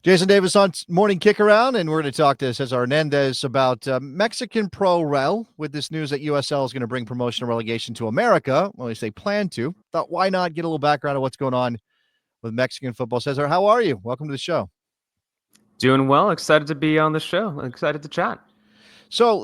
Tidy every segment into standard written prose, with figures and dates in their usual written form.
Jason Davis on Morning Kick Around, and we're going to talk to Cesar Hernandez about Mexican Pro Rel with this news that USL is going to bring promotion and relegation to America. Well, at least they plan to. Thought, why not get a little background of what's going on with Mexican football? Cesar, how are you? Welcome to the show. Doing well. Excited to be on the show. Excited to chat. So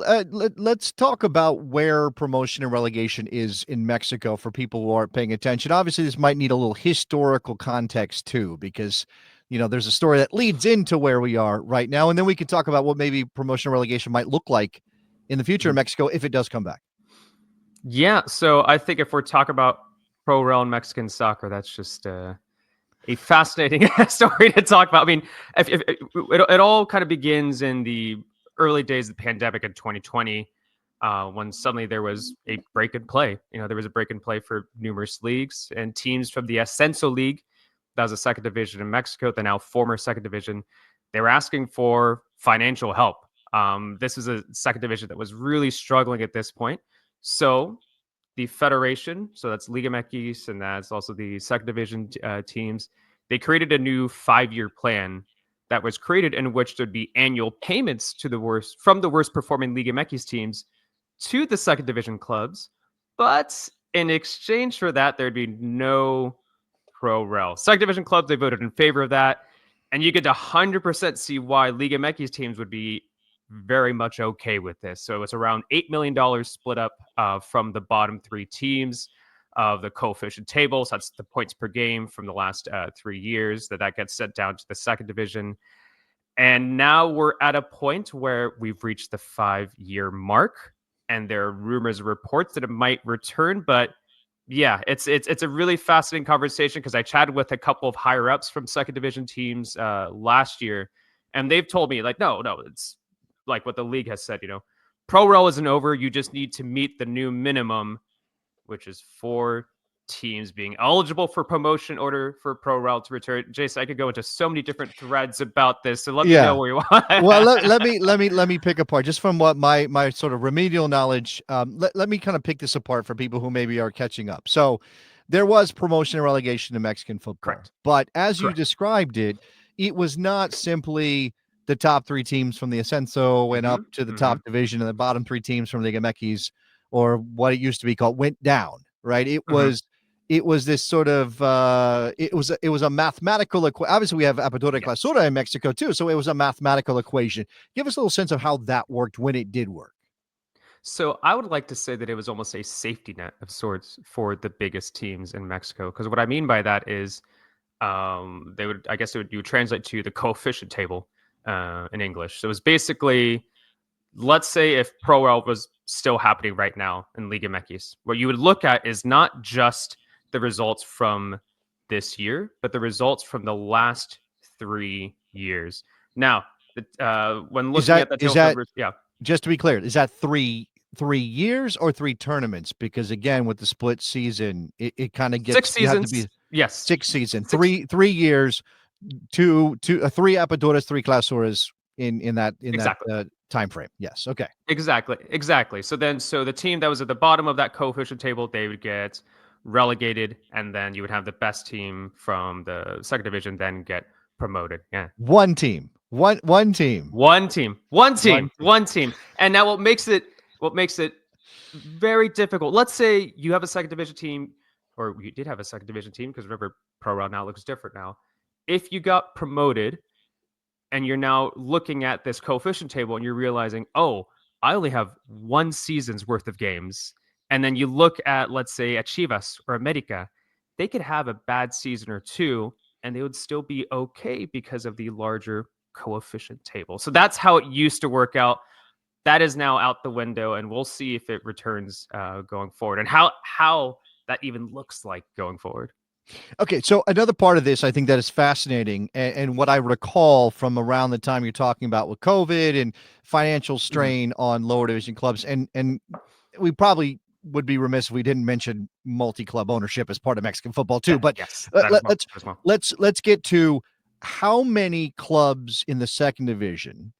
let's talk about where promotion and relegation is in Mexico for people who aren't paying attention. Obviously, this might need a little historical context too, because there's a story that leads into where we are right now, and then we can talk about what maybe promotion and relegation might look like in the future in Mexico if it does come back. Yeah. So I think if we're talking about pro rel and Mexican soccer, that's just a fascinating story to talk about. I mean, if it all kind of begins in the early days of the pandemic in 2020, when suddenly there was a break in play. There was a break in play for numerous leagues and teams from the Ascenso League, that was a second division in Mexico, the now former second division. They were asking for financial help. This was a second division that was really struggling at this point. So the federation, so that's Liga MX, and that's also the second division teams, they created a new 5-year plan that was created in which there'd be annual payments to the worst performing Liga MX teams to the second division clubs, but in exchange for that, there'd be no pro rel. Second division clubs, they voted in favor of that, and you get to 100% see why Liga MX teams would be very much okay with this. So it's around $8 million split up from the bottom three teams of the coefficient table. So that's the points per game from the last 3 years that gets sent down to the second division. And now we're at a point where we've reached the 5-year mark, and there are rumors and reports that it might return. But yeah, it's a really fascinating conversation because I chatted with a couple of higher ups from second division teams last year, and they've told me no, it's like what the league has said, pro rel isn't over. You just need to meet the new minimum, which is 4 teams being eligible for promotion in order for pro rel to return. Jason, I could go into so many different threads about this, so let me know where you want. Well, let me pick apart just from what my sort of remedial knowledge. Let me kind of pick this apart for people who maybe are catching up. So there was promotion and relegation in Mexican football. Correct. But as you described it, it was not simply the top 3 teams from the Ascenso and up to the top division, and the bottom 3 teams from Liga MX, or what it used to be called, went down, right? It was this sort of it was a mathematical equation. Obviously, we have Apertura Clausura in Mexico too, so it was a mathematical equation. Give us a little sense of how that worked when it did work. So I would like to say that it was almost a safety net of sorts for the biggest teams in Mexico. Because what I mean by that is, you would translate to the coefficient table in English. So it was basically, let's say if Pro Rel was still happening right now in Liga MX, what you would look at is not just the results from this year, but the results from the last 3 years. Now, when looking at the table numbers, just to be clear, is that three years or 3 tournaments? Because again, with the split season, it kind of gets 6 seasons. Yes, 6 seasons, 3 years, 3 Aperturas, 3 Clausuras in that time frame. Yes. Okay. Exactly. So the team that was at the bottom of that coefficient table, they would get relegated, and then you would have the best team from the second division then get promoted. Yeah. One team. And now what makes it very difficult. Let's say you have a second division team, or you did have a second division team, because remember, Pro Rel now looks different now. If you got promoted and you're now looking at this coefficient table and you're realizing, oh, I only have 1 season's worth of games. And then you look at, let's say, at Chivas or America, they could have a bad season or 2 and they would still be okay because of the larger coefficient table. So that's how it used to work out. That is now out the window, and we'll see if it returns going forward, and how that even looks like going forward. Okay, so another part of this I think that is fascinating, and what I recall from around the time you're talking about with COVID and financial strain on lower division clubs, and we probably would be remiss if we didn't mention multi-club ownership as part of Mexican football too. But yes, let's get to how many clubs in the second division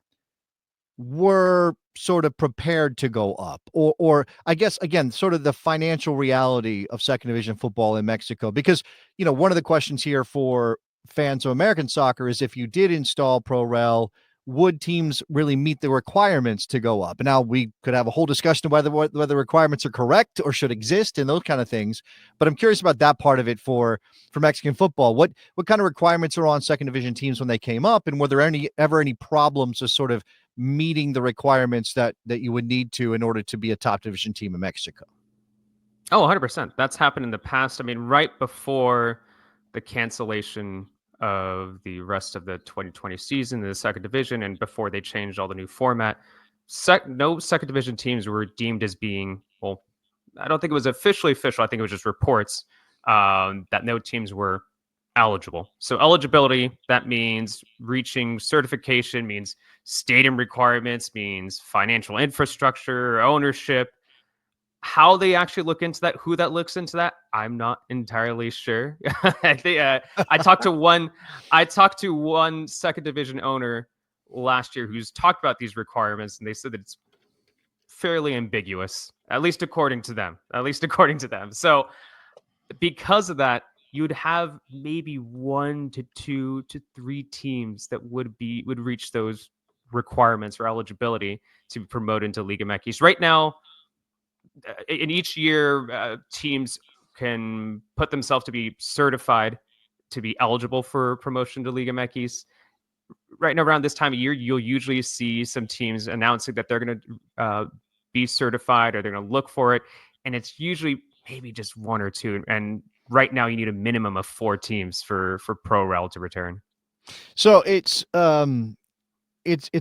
were sort of prepared to go up, or I guess, again, sort of the financial reality of second division football in Mexico, because, one of the questions here for fans of American soccer is if you did install Pro Rel, would teams really meet the requirements to go up? And now we could have a whole discussion of whether the requirements are correct or should exist and those kind of things. But I'm curious about that part of it for Mexican football. What kind of requirements are on second division teams when they came up, and were there ever any problems with sort of meeting the requirements that you would need to in order to be a top division team in Mexico? Oh, 100%. That's happened in the past. I mean, right before the cancellation of the rest of the 2020 season in the second division and before they changed all the new format, no second division teams were deemed as being, well, I don't think it was officially official. I think it was just reports that no teams were eligible. So eligibility, that means reaching certification, means stadium requirements, means financial infrastructure, ownership. How they actually look into that, who that looks into that, I'm not entirely sure. I talked to one second division owner last year who's talked about these requirements, and they said that it's fairly ambiguous, at least according to them. So because of that, you'd have maybe 1 to 2 to 3 teams that would reach those requirements or eligibility to be promoted into Liga MX. Right now, in each year, teams can put themselves to be certified to be eligible for promotion to Liga MX. Right now, around this time of year, you'll usually see some teams announcing that they're going to be certified or they're going to look for it. And it's usually maybe just 1 or 2. And right now, you need a minimum of 4 teams for Pro Rel to return. So it's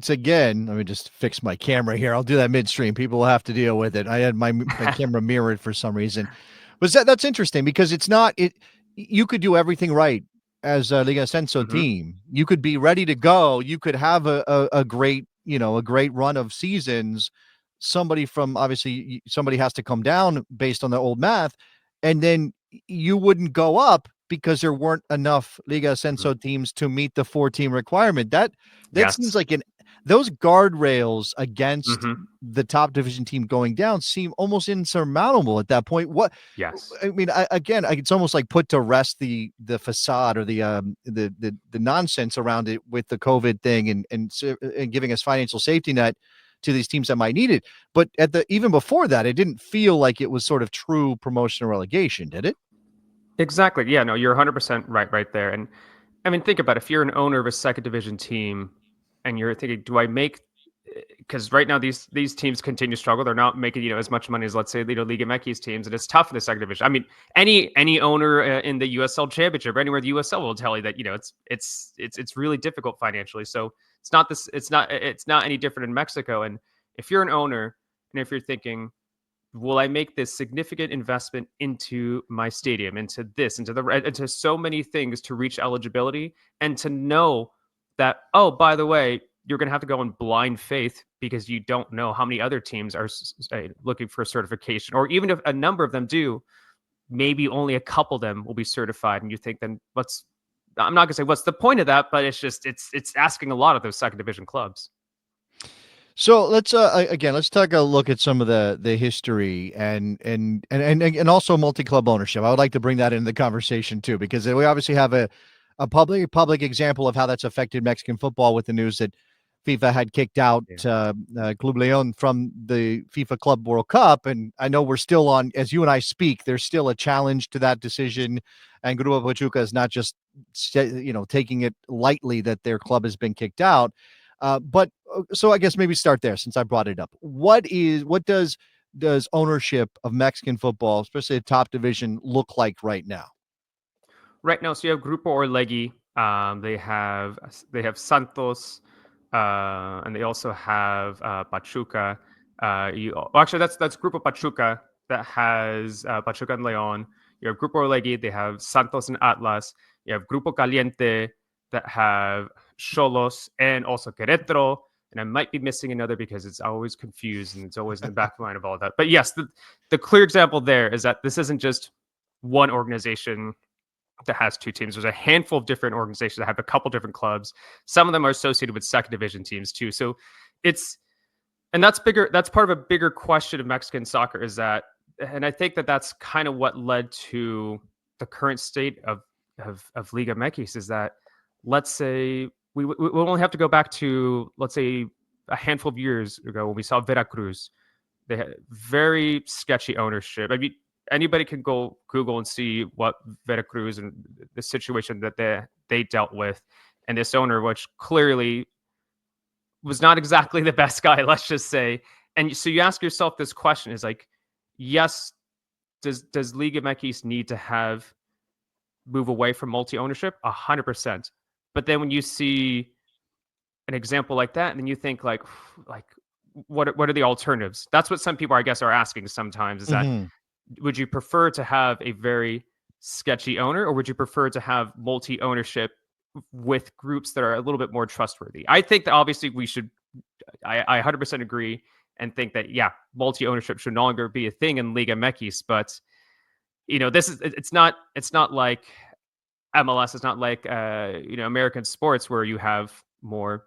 again, let me just fix my camera here. I'll do that midstream. People will have to deal with it. I had my camera mirrored for some reason. But that's interesting because it's not it. You could do everything right as a Liga Ascenso team. You could be ready to go. You could have a great, a great run of seasons. Somebody has to come down based on the old math, and then you wouldn't go up because there weren't enough Liga Ascenso teams to meet the 4-team requirement. That seems like those guardrails against the top division team going down seem almost insurmountable at that point. Yes. I mean, it's almost like put to rest the facade or the nonsense around it with the COVID thing and giving us financial safety net to these teams that might need it. But even before that, it didn't feel like it was sort of true promotion or relegation, did it? Exactly. Yeah, no, you're 100% right there. And I mean, think about it. If you're an owner of a second division team and you're thinking, do I make, because right now these teams continue to struggle. They're not making as much money as, let's say, Liga MX teams, and it's tough in the second division. I mean, any owner in the USL Championship or anywhere in the USL will tell you that it's really difficult financially. So it's not any different in Mexico. And if you're an owner and if you're thinking, will I make this significant investment into my stadium, into so many things to reach eligibility, and to know that, oh, by the way, you're going to have to go in blind faith because you don't know how many other teams are looking for certification, or even if a number of them do, maybe only a couple of them will be certified, and you think, then I'm not going to say what's the point of that, but it's asking a lot of those second division clubs. So let's take a look at some of the history and also multi-club ownership. I would like to bring that into the conversation too, because we obviously have a public example of how that's affected Mexican football with the news that FIFA had kicked out Club Leon from the FIFA Club World Cup. And I know we're still on, as you and I speak, there's still a challenge to that decision. And Grupo Pachuca is not just, taking it lightly that their club has been kicked out. So I guess maybe start there since I brought it up. What does ownership of Mexican football, especially the top division, look like right now? Right now, so you have Grupo Orlegui. They have Santos, and they also have Pachuca. Actually, that's Grupo Pachuca that has Pachuca and Leon. You have Grupo Orlegui. They have Santos and Atlas. You have Grupo Caliente that have Xolos and also Querétaro. And I might be missing another because it's always confused and it's always in the back line of all that. But yes, the clear example there is that this isn't just one organization that has 2 teams. There's a handful of different organizations that have a couple different clubs. Some of them are associated with second division teams too. So that's bigger. That's part of a bigger question of Mexican soccer, is that, and I think that's kind of what led to the current state of of Liga MX is that, let's say we only have to go back to, let's say, a handful of years ago when we saw Veracruz. They had very sketchy ownership. I mean, anybody can go Google and see what Veracruz and the situation that they dealt with, and this owner, which clearly was not exactly the best guy, let's just say. And so you ask yourself this question: is like, yes, does Liga MX need to move away from multi ownership? 100%. But then when you see an example like that, and then you think like what are the alternatives? That's what some people, I guess, are asking sometimes. Is that, Mm-hmm. would you prefer to have a very sketchy owner, or would you prefer to have multi ownership with groups that are a little bit more trustworthy? I think that obviously we should. I 100% agree and think that, yeah, multi ownership should no longer be a thing in Liga MX. But this is it's not like MLS. It's not like American sports where you have more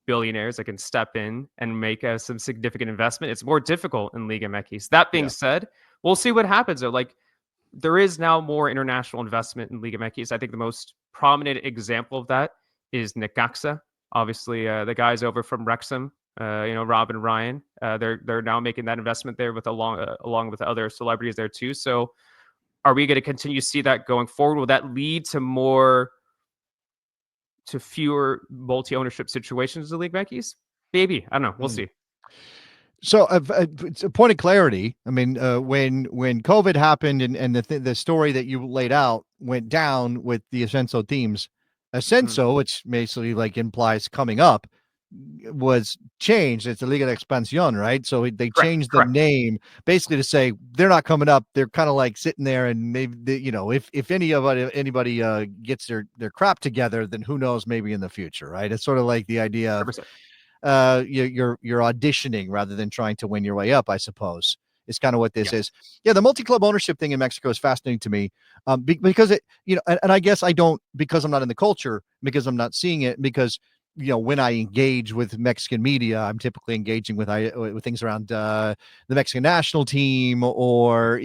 billionaires that can step in and make some significant investment. It's more difficult in Liga MX. That being Yeah. said, we'll see what happens. Though, like, there is now more international investment in Liga MX. I think the most prominent example of that is Necaxa. Obviously, the guys over from Wrexham, Rob and Ryan, they're now making that investment there with along with other celebrities there too. So, are we going to continue to see that going forward? Will that lead to fewer multi-ownership situations in League MX? Maybe. I don't know. We'll see. So, it's a point of clarity. I mean, when COVID happened and the story that you laid out went down with the Ascenso teams, Ascenso, which basically like implies coming up, was changed. It's the Liga de Expansión, right? So they changed the Correct. name basically to say they're not coming up. They're kind of like sitting there, and maybe if anybody gets their crap together, then who knows? Maybe in the future, right? It's sort of like the idea of 100%. you're auditioning rather than trying to win your way up, I suppose. It's kind of what this Yes. is. Yeah, the multi-club ownership thing in Mexico is fascinating to me, because it, and I guess I don't, because I'm not in the culture, because I'm not seeing it, because when I engage with Mexican media, I'm typically engaging with things around the Mexican national team, or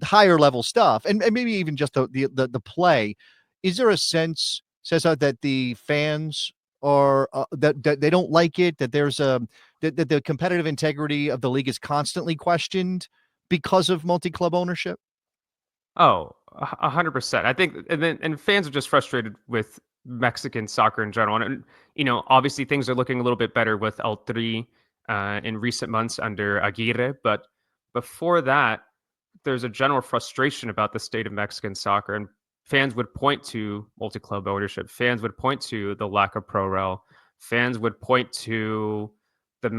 higher level stuff, and maybe even just the play. Is there a sense, Cesar, that the fans or that they don't like it, that there's that the competitive integrity of the league is constantly questioned because of multi-club ownership? Oh, 100%. I think, and fans are just frustrated with Mexican soccer in general. And obviously things are looking a little bit better with El Tri in recent months under Aguirre, but before that, there's a general frustration about the state of Mexican soccer, and fans would point to multi-club ownership. Fans would point to the lack of pro rel. Fans would point to the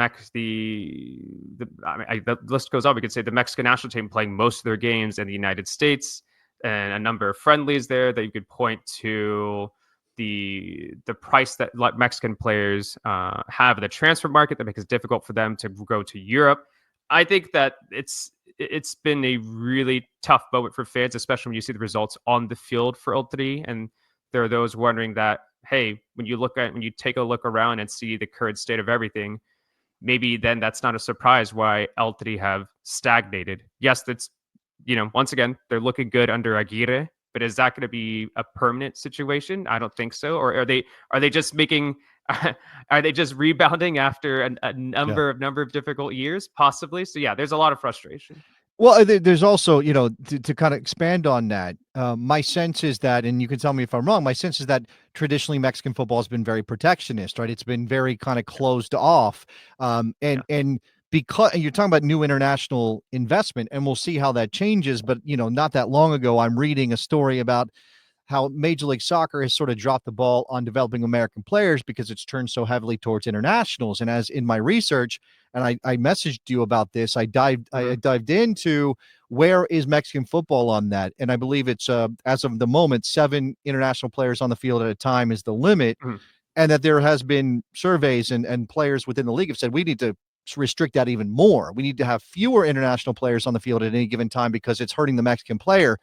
list goes on. We could say the Mexican national team playing most of their games in the United States, and a number of friendlies there that you could point to the price that Mexican players have in the transfer market that makes it difficult for them to go to Europe. I think that it's been a really tough moment for fans, especially when you see the results on the field for El Tri. And there are those wondering that, hey, when you take a look around and see the current state of everything, maybe then that's not a surprise why El Tri have stagnated. Yes, that's, once again, they're looking good under Aguirre, but is that going to be a permanent situation? I don't think so. Or are they just making are they just rebounding after a Yeah. number of difficult years? Possibly. So yeah, there's a lot of frustration. Well, there's also, to kind of expand on that, my sense is that, and you can tell me if I'm wrong, my sense is that traditionally Mexican football has been very protectionist, right? It's been very kind of closed off. Yeah. And because and you're talking about new international investment, and we'll see how that changes. But, not that long ago, I'm reading a story about how Major League Soccer has sort of dropped the ball on developing American players because it's turned so heavily towards internationals. And as in my research, and I messaged you about this, I dived into where is Mexican football on that, and I believe it's as of the moment 7 international players on the field at a time is the limit, Mhm. and that there has been surveys and players within the league have said we need to restrict that even more. We need to have fewer international players on the field at any given time because it's hurting the Mexican player.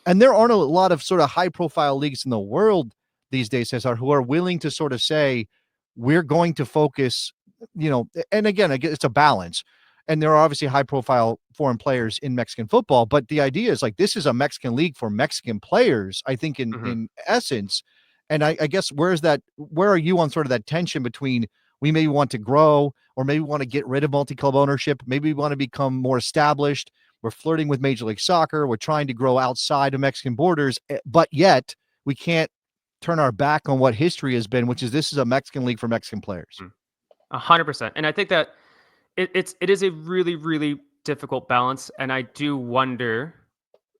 And there aren't a lot of sort of high profile leagues in the world these days, Cesar, who are willing to sort of say, we're going to focus, and again, it's a balance. And there are obviously high profile foreign players in Mexican football, but the idea is like this is a Mexican league for Mexican players, I think in essence. And I guess where are you on sort of that tension between we maybe want to grow or maybe want to get rid of multi-club ownership, maybe we want to become more established. We're flirting with Major League Soccer. We're trying to grow outside of Mexican borders, but yet we can't turn our back on what history has been, which is this is a Mexican league for Mexican players. 100%. And I think that it is a really, really difficult balance. And I do wonder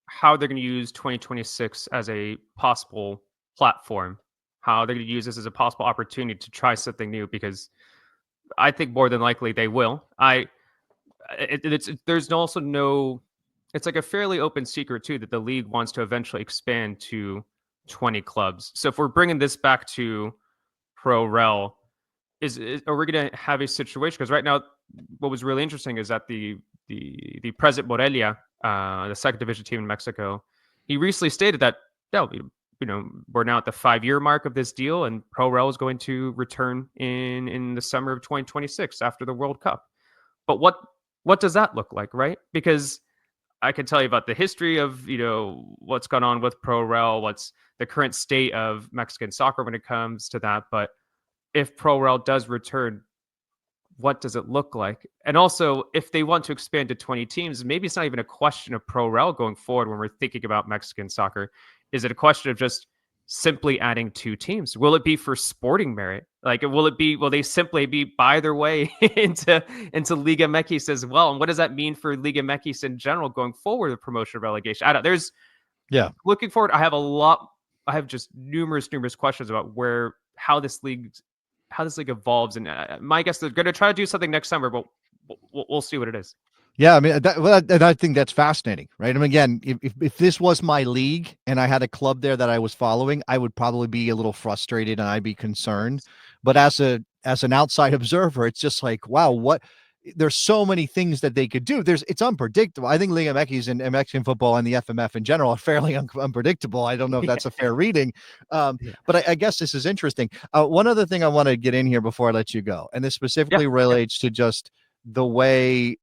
how they're going to use 2026 as a possible platform, how they're going to use this as a possible opportunity to try something new, because I think more than likely they will. There's also no, it's like a fairly open secret too that the league wants to eventually expand to 20 clubs. So if we're bringing this back to Pro Rel, are we going to have a situation? Because right now, what was really interesting is that the president Morelia, the second division team in Mexico, he recently stated that we're now at the 5-year mark of this deal, and Pro Rel is going to return in the summer of 2026 after the World Cup. But what does that look like, right? Because I can tell you about the history of what's gone on with Pro Rel, what's the current state of Mexican soccer when it comes to that. But if Pro Rel does return, what does it look like? And also, if they want to expand to 20 teams, maybe it's not even a question of Pro Rel going forward when we're thinking about Mexican soccer. Is it a question of just simply adding 2 teams? Will it be for sporting merit? Like, will they simply be buy their way into Liga MX as well? And what does that mean for Liga MX in general going forward with promotion or relegation? Looking forward, I have just numerous questions about how this league evolves. And my guess they're going to try to do something next summer, but we'll see what it is. Yeah, I mean, and I think that's fascinating, right? I mean, again, if this was my league and I had a club there that I was following, I would probably be a little frustrated and I'd be concerned. But as an outside observer, it's just like, wow, there's so many things that they could do. It's unpredictable. I think Liga MX and Mexican football and the FMF in general are fairly unpredictable. I don't know if that's a fair reading, but I guess this is interesting. One other thing I want to get in here before I let you go, and this specifically relates to just the way.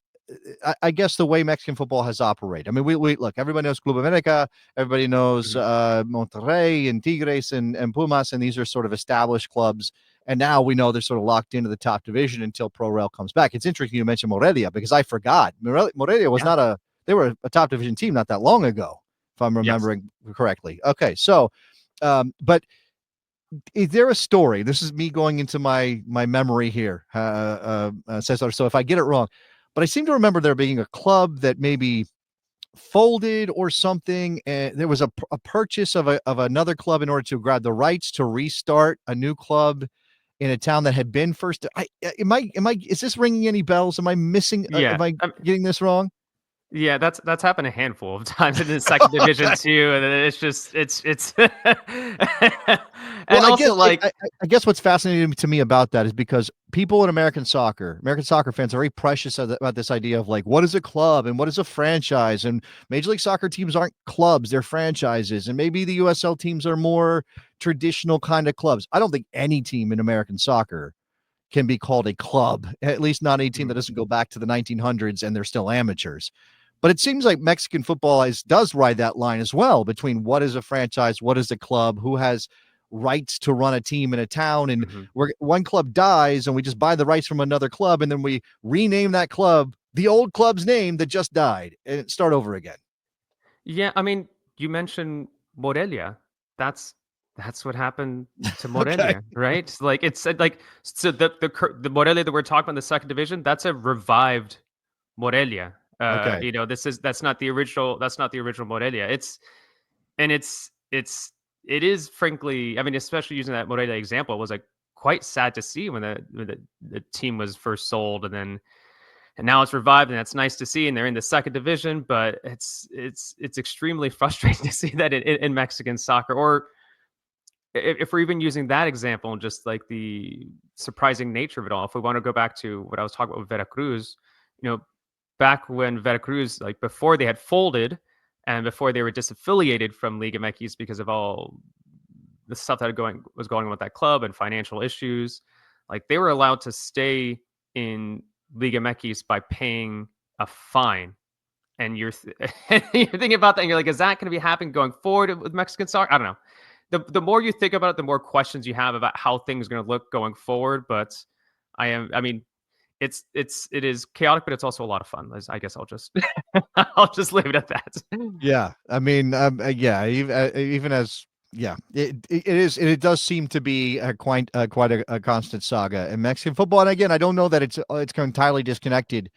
I guess the way Mexican football has operated. I mean, we look, everybody knows Club America, everybody knows Monterrey and Tigres and Pumas, and these are sort of established clubs. And now we know they're sort of locked into the top division until Pro Rel comes back. It's interesting you mentioned Morelia because I forgot. Morelia was they were a top division team not that long ago, if I'm remembering correctly. Okay, so, but is there a story? This is me going into my memory here, Cesar. So if I get it wrong, but I seem to remember there being a club that maybe folded or something, and there was a purchase of another club in order to grab the rights to restart a new club in a town that had been first. Is this ringing any bells? Am I missing? Am I getting this wrong? Yeah, that's happened a handful of times in the second division too, and then it's and also I guess what's fascinating to me about that is because people in American soccer fans are very precious about this idea of like, what is a club and what is a franchise? And Major League Soccer teams aren't clubs, they're franchises. And maybe the USL teams are more traditional kind of clubs. I don't think any team in American soccer can be called a club, at least not a team that doesn't go back to the 1900s and they're still amateurs. But it seems like Mexican football does ride that line as well between what is a franchise, what is a club, who has rights to run a team in a town, and one club dies and we just buy the rights from another club and then we rename that club the old club's name that just died and start over again. Yeah, I mean, you mentioned Morelia. That's what happened to Morelia, right? Like it's like so the Morelia that we're talking about in the second division, that's a revived Morelia. That's not the original. That's not the original Morelia. It is frankly, I mean, especially using that Morelia example, it was like quite sad to see when the team was first sold and now it's revived, and that's nice to see. And they're in the second division, but it's extremely frustrating to see that in Mexican soccer. Or if we're even using that example and just like the surprising nature of it all, if we want to go back to what I was talking about with Veracruz, back when Veracruz, like before they had folded and before they were disaffiliated from Liga MX because of all the stuff that was going on with that club and financial issues, like they were allowed to stay in Liga MX by paying a fine. And you're you're thinking about that, and you're like, is that going to be happening going forward with Mexican soccer? I don't know. The more you think about it, the more questions you have about how things are going to look going forward. But I mean, it is chaotic, but it's also a lot of fun. I guess I'll just I'll just leave it at that. Yeah, I mean, yeah, even as yeah, it is. It does seem to be quite a constant saga in Mexican football. And again, I don't know that it's entirely disconnected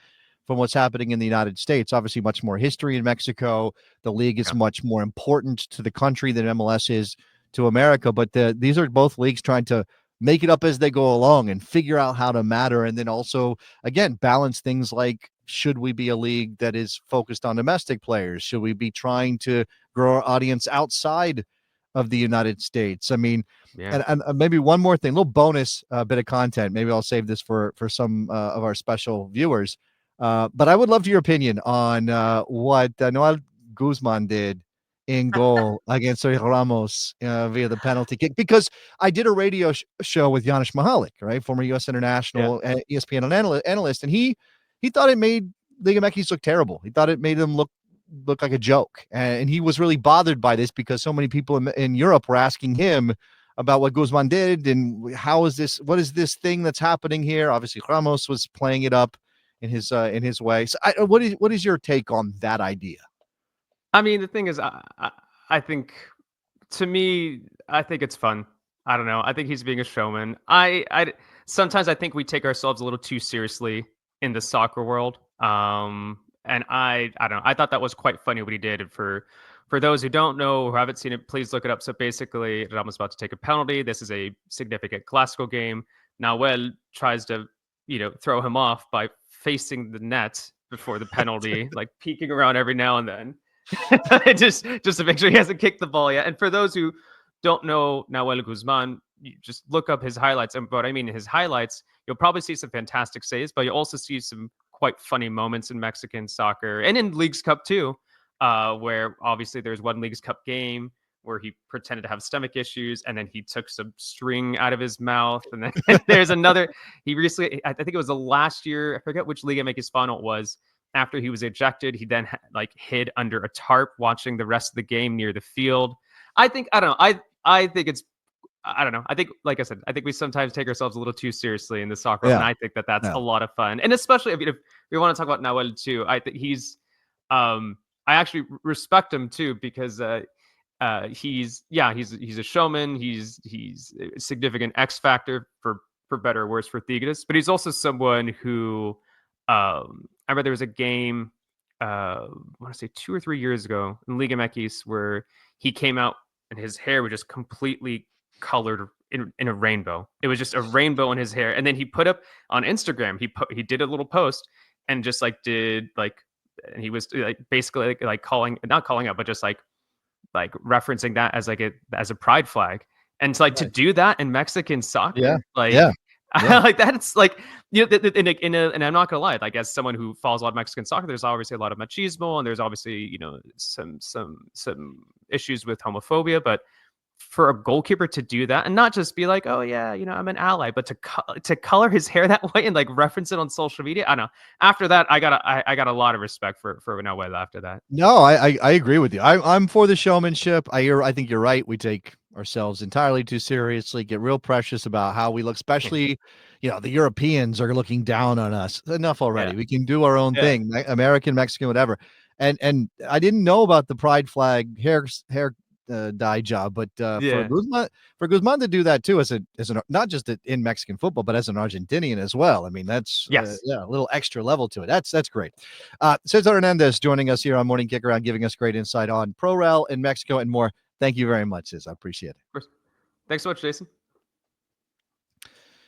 from what's happening in the United States. Obviously, much more history in Mexico. The league is Yeah. much more important to the country than MLS is to America. But these are both leagues trying to make it up as they go along and figure out how to matter, and then also again balance things like, should we be a league that is focused on domestic players? Should we be trying to grow our audience outside of the United States? I mean, Yeah. and maybe one more thing, a little bonus bit of content. Maybe I'll save this for some of our special viewers. But I would love your opinion on what Noel Guzman did in goal against Sergio Ramos via the penalty kick, because I did a radio show with Janusz Mihalik, right, former U.S. Yeah. international ESPN analyst, and he thought it made Liga MX look terrible. He thought it made them look like a joke, and he was really bothered by this because so many people in Europe were asking him about what Guzman did and how is this, what is this thing that's happening here? Obviously, Ramos was playing it up in his way. So, what is your take on that idea? I mean, the thing is, I think, to me, I think it's fun. I don't know. I think he's being a showman. I sometimes I think we take ourselves a little too seriously in the soccer world. And I don't know. I thought that was quite funny what he did. And for those who don't know or haven't seen it, please look it up. So basically, Ramos about to take a penalty. This is a significant Clasico game. Nahuel tries to, throw him off by facing the net before the penalty, like peeking around every now and then. just to make sure he hasn't kicked the ball yet. And for those who don't know Nahuel Guzman, you just look up his highlights. And what I mean, his highlights, you'll probably see some fantastic saves, but you'll also see some quite funny moments in Mexican soccer and in Leagues Cup too, where obviously there's one Leagues Cup game where he pretended to have stomach issues and then he took some string out of his mouth. And then there's another, he recently, I think it was the last year, I forget which Liga MX final it was. After he was ejected, he then hid under a tarp watching the rest of the game near the field. I don't know. I think it's, I don't know. I think, like I said, I think we sometimes take ourselves a little too seriously in the soccer. Yeah. And I think that's Yeah. a lot of fun. And especially if we want to talk about Nahuel too, I think he's, I actually respect him too, because he's a showman. He's a significant X factor for better or worse for Tigres, but he's also someone who, I remember there was a game, I want to say 2 or 3 years ago in Liga MX where he came out and his hair was just completely colored in a rainbow. It was just a rainbow in his hair. And then he put up on Instagram, he did a little post and just and he was basically calling, not calling out, but just like referencing that as as a pride flag. And to to do that in Mexican soccer, Yeah. like that's and I'm not gonna lie, like as someone who follows a lot of Mexican soccer, there's obviously a lot of machismo and there's obviously some issues with homophobia, but for a goalkeeper to do that and not just be like, oh yeah, I'm an ally, but to color his hair that way and reference it on social media, I don't know. After that, I got a lot of respect for Nahuel after that. No, I agree with you. I'm for the showmanship. I think you're right. We take ourselves entirely too seriously, get real precious about how we look, especially, the Europeans are looking down on us. Enough already. Yeah. We can do our own thing, American, Mexican, whatever. And I didn't know about the pride flag hair dye job, but for Guzman to do that too, as an not just in Mexican football, but as an Argentinian as well. I mean, that's Yes. a little extra level to it. That's great. Cesar Hernandez joining us here on Morning Kick Around, giving us great insight on Pro Rel in Mexico and more. Thank you very much, Cesar. I appreciate it. Thanks so much, Jason.